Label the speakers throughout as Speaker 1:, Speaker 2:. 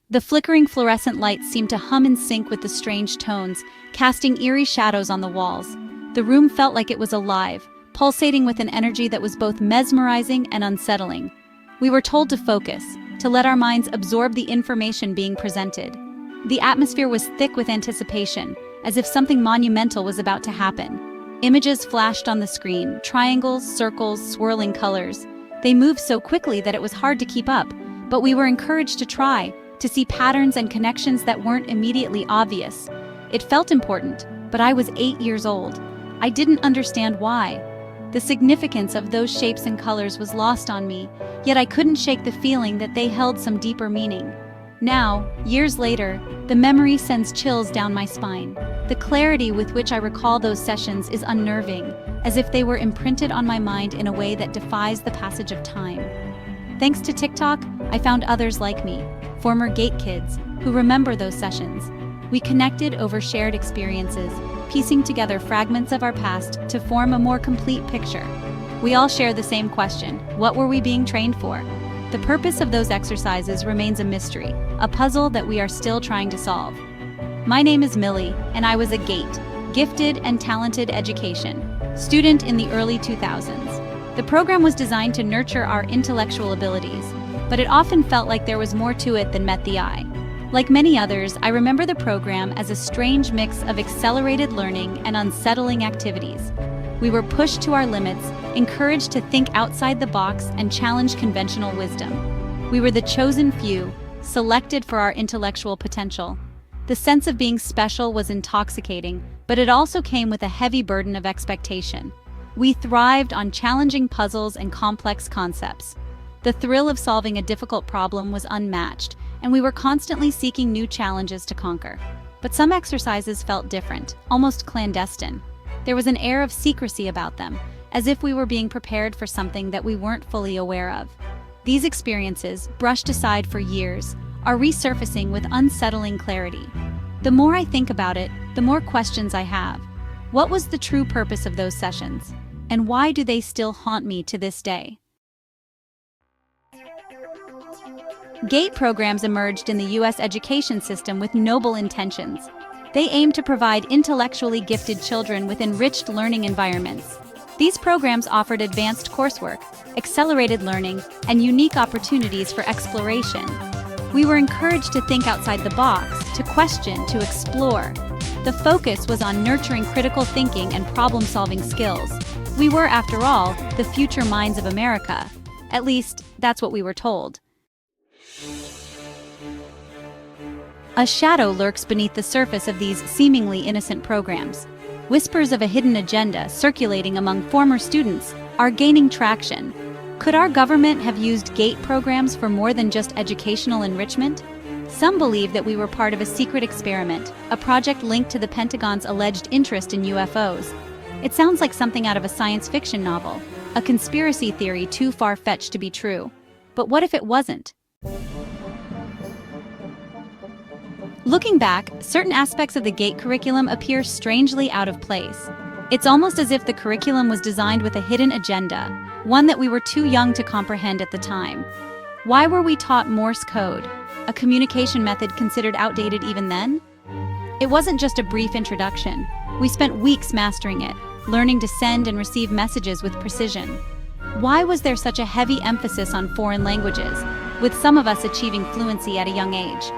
Speaker 1: The flickering fluorescent lights seemed to hum in sync with the strange tones, casting eerie shadows on the walls. The room felt like it was alive, pulsating with an energy that was both mesmerizing and unsettling. We were told to focus, to let our minds absorb the information being presented. The atmosphere was thick with anticipation, as if something monumental was about to happen. Images flashed on the screen, triangles, circles, swirling colors. They moved so quickly that it was hard to keep up, but we were encouraged to try, to see patterns and connections that weren't immediately obvious. It felt important, but I was 8 years old. I didn't understand why. The significance of those shapes and colors was lost on me, yet I couldn't shake the feeling that they held some deeper meaning. Now, years later, the memory sends chills down my spine. The clarity with which I recall those sessions is unnerving, as if they were imprinted on my mind in a way that defies the passage of time. Thanks to TikTok, I found others like me, former Gate kids, who remember those sessions. We connected over shared experiences, piecing together fragments of our past to form a more complete picture. We all share the same question: what were we being trained for? The purpose of those exercises remains a mystery, a puzzle that we are still trying to solve. My name is Milli, and I was a Gate, gifted and talented education student in the early 2000s. The program was designed to nurture our intellectual abilities, but it often felt like there was more to it than met the eye. Like many others, I remember the program as a strange mix of accelerated learning and unsettling activities. We were pushed to our limits, encouraged to think outside the box and challenge conventional wisdom. We were the chosen few, selected for our intellectual potential. The sense of being special was intoxicating, but it also came with a heavy burden of expectation. We thrived on challenging puzzles and complex concepts. The thrill of solving a difficult problem was unmatched, and we were constantly seeking new challenges to conquer. But some exercises felt different, almost clandestine. There was an air of secrecy about them, as if we were being prepared for something that we weren't fully aware of. These experiences, brushed aside for years, are resurfacing with unsettling clarity. The more I think about it, the more questions I have. What was the true purpose of those sessions? And why do they still haunt me to this day? Gate programs emerged in the U.S. education system with noble intentions. They aim to provide intellectually gifted children with enriched learning environments. These programs offered advanced coursework, accelerated learning, and unique opportunities for exploration. We were encouraged to think outside the box, to question, to explore. The focus was on nurturing critical thinking and problem-solving skills. We were, after all, the future minds of America. At least, that's what we were told. A shadow lurks beneath the surface of these seemingly innocent programs. Whispers of a hidden agenda circulating among former students are gaining traction. Could our government have used GATE programs for more than just educational enrichment? Some believe that we were part of a secret experiment, a project linked to the Pentagon's alleged interest in UFOs. It sounds like something out of a science fiction novel, a conspiracy theory too far-fetched to be true. But what if it wasn't? Looking back, certain aspects of the GATE curriculum appear strangely out of place. It's almost as if the curriculum was designed with a hidden agenda, one that we were too young to comprehend at the time. Why were we taught Morse code, a communication method considered outdated even then? It wasn't just a brief introduction. We spent weeks mastering it, learning to send and receive messages with precision. Why was there such a heavy emphasis on foreign languages, with some of us achieving fluency at a young age?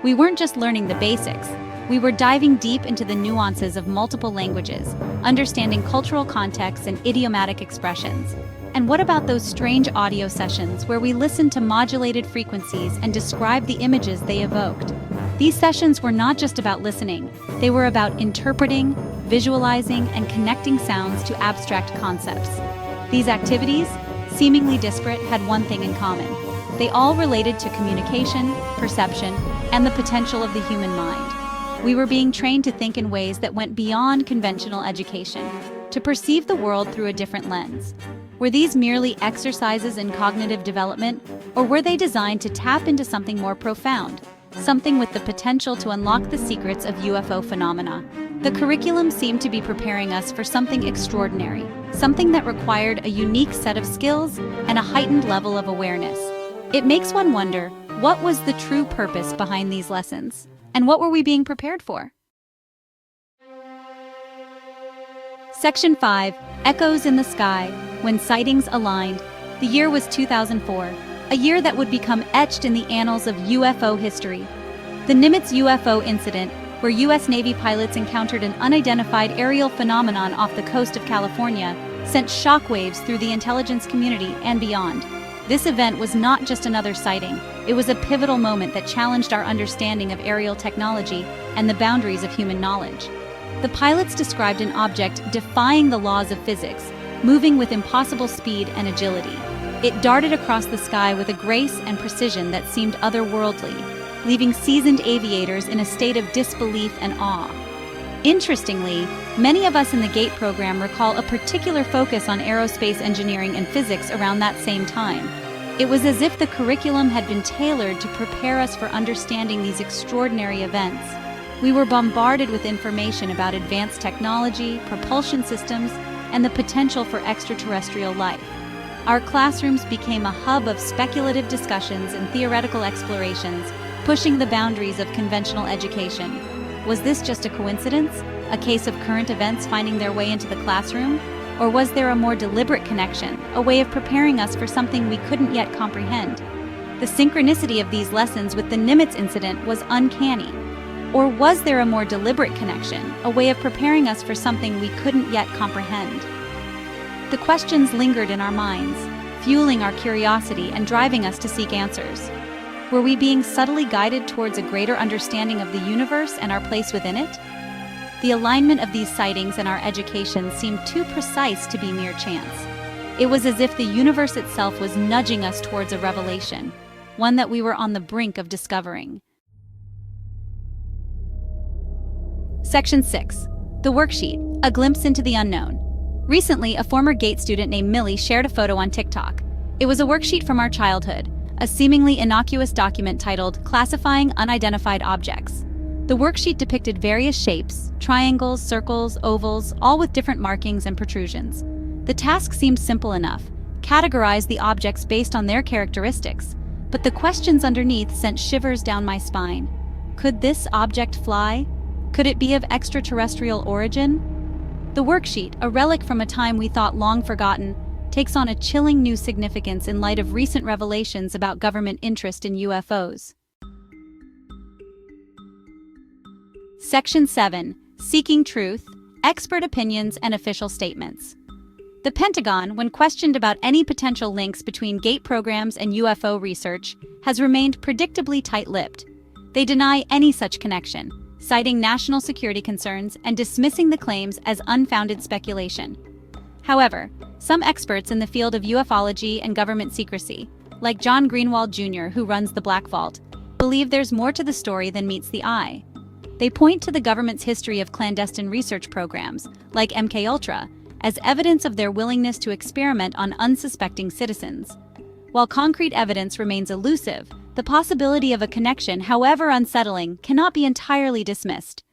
Speaker 1: We weren't just learning the basics. We were diving deep into the nuances of multiple languages, understanding cultural contexts and idiomatic expressions. And what about those strange audio sessions where we listened to modulated frequencies and described the images they evoked? These sessions were not just about listening. They were about interpreting, visualizing, and connecting sounds to abstract concepts. These activities, seemingly disparate, had one thing in common. They all related to communication, perception, and the potential of the human mind. We were being trained to think in ways that went beyond conventional education, to perceive the world through a different lens. Were these merely exercises in cognitive development, or were they designed to tap into something more profound, something with the potential to unlock the secrets of UFO phenomena? The curriculum seemed to be preparing us for something extraordinary, something that required a unique set of skills and a heightened level of awareness. It makes one wonder, What was the true purpose behind these lessons? And what were we being prepared for? Section 5. Echoes in the Sky, When Sightings Aligned. The year was 2004, a year that would become etched in the annals of UFO history. The Nimitz UFO incident, where U.S. Navy pilots encountered an unidentified aerial phenomenon off the coast of California, sent shockwaves through the intelligence community and beyond. This event was not just another sighting, it was a pivotal moment that challenged our understanding of aerial technology and the boundaries of human knowledge. The pilots described an object defying the laws of physics, moving with impossible speed and agility. It darted across the sky with a grace and precision that seemed otherworldly, leaving seasoned aviators in a state of disbelief and awe. Interestingly, many of us in the GATE program recall a particular focus on aerospace engineering and physics around that same time. It was as if the curriculum had been tailored to prepare us for understanding these extraordinary events. We were bombarded with information about advanced technology, propulsion systems, and the potential for extraterrestrial life. Our classrooms became a hub of speculative discussions and theoretical explorations, pushing the boundaries of conventional education. Was this just a coincidence? A case of current events finding their way into the classroom? Or was there a more deliberate connection, a way of preparing us for something we couldn't yet comprehend? The synchronicity of these lessons with the Nimitz incident was uncanny. Or was there a more deliberate connection, a way of preparing us for something we couldn't yet comprehend? The questions lingered in our minds, fueling our curiosity and driving us to seek answers. Were we being subtly guided towards a greater understanding of the universe and our place within it? The alignment of these sightings and our education seemed too precise to be mere chance. It was as if the universe itself was nudging us towards a revelation, one that we were on the brink of discovering. Section 6. The Worksheet, A Glimpse into the Unknown. Recently, a former GATE student named Milli shared a photo on TikTok. It was a worksheet from our childhood, a seemingly innocuous document titled Classifying Unidentified Objects. The worksheet depicted various shapes, triangles, circles, ovals, all with different markings and protrusions. The task seemed simple enough: categorize the objects based on their characteristics. But the questions underneath sent shivers down my spine. Could this object fly? Could it be of extraterrestrial origin? The worksheet, a relic from a time we thought long forgotten, takes on a chilling new significance in light of recent revelations about government interest in UFOs. Section 7. Seeking Truth, Expert Opinions and Official Statements. The Pentagon, when questioned about any potential links between GATE programs and UFO research, has remained predictably tight-lipped. They deny any such connection, citing national security concerns and dismissing the claims as unfounded speculation. However, some experts in the field of ufology and government secrecy, like John Greenwald Jr., who runs the Black Vault, believe there's more to the story than meets the eye. They point to the government's history of clandestine research programs, like MKUltra, as evidence of their willingness to experiment on unsuspecting citizens. While concrete evidence remains elusive, the possibility of a connection, however unsettling, cannot be entirely dismissed.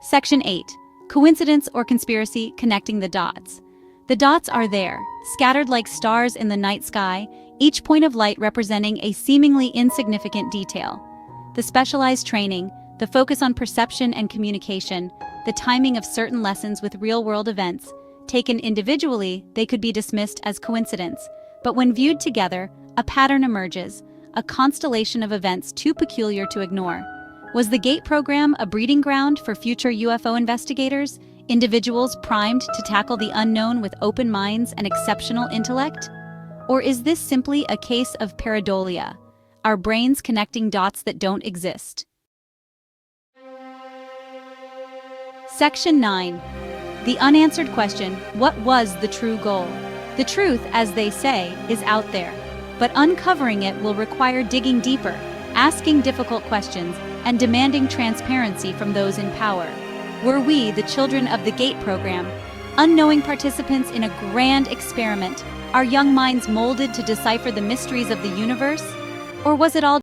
Speaker 1: Section 8. Coincidence or conspiracy, connecting the dots. The dots are there, scattered like stars in the night sky, each point of light representing a seemingly insignificant detail. The specialized training, the focus on perception and communication, the timing of certain lessons with real-world events, taken individually, they could be dismissed as coincidence, but when viewed together, a pattern emerges, a constellation of events too peculiar to ignore. Was the GATE program a breeding ground for future UFO investigators, individuals primed to tackle the unknown with open minds and exceptional intellect? Or is this simply a case of pareidolia, our brains connecting dots that don't exist? Section 9. The unanswered question, what was the true goal? The truth, as they say, is out there, but uncovering it will require digging deeper, asking difficult questions, and demanding transparency from those in power. Were we, the children of the GATE program, unknowing participants in a grand experiment, our young minds molded to decipher the mysteries of the universe? Or was it all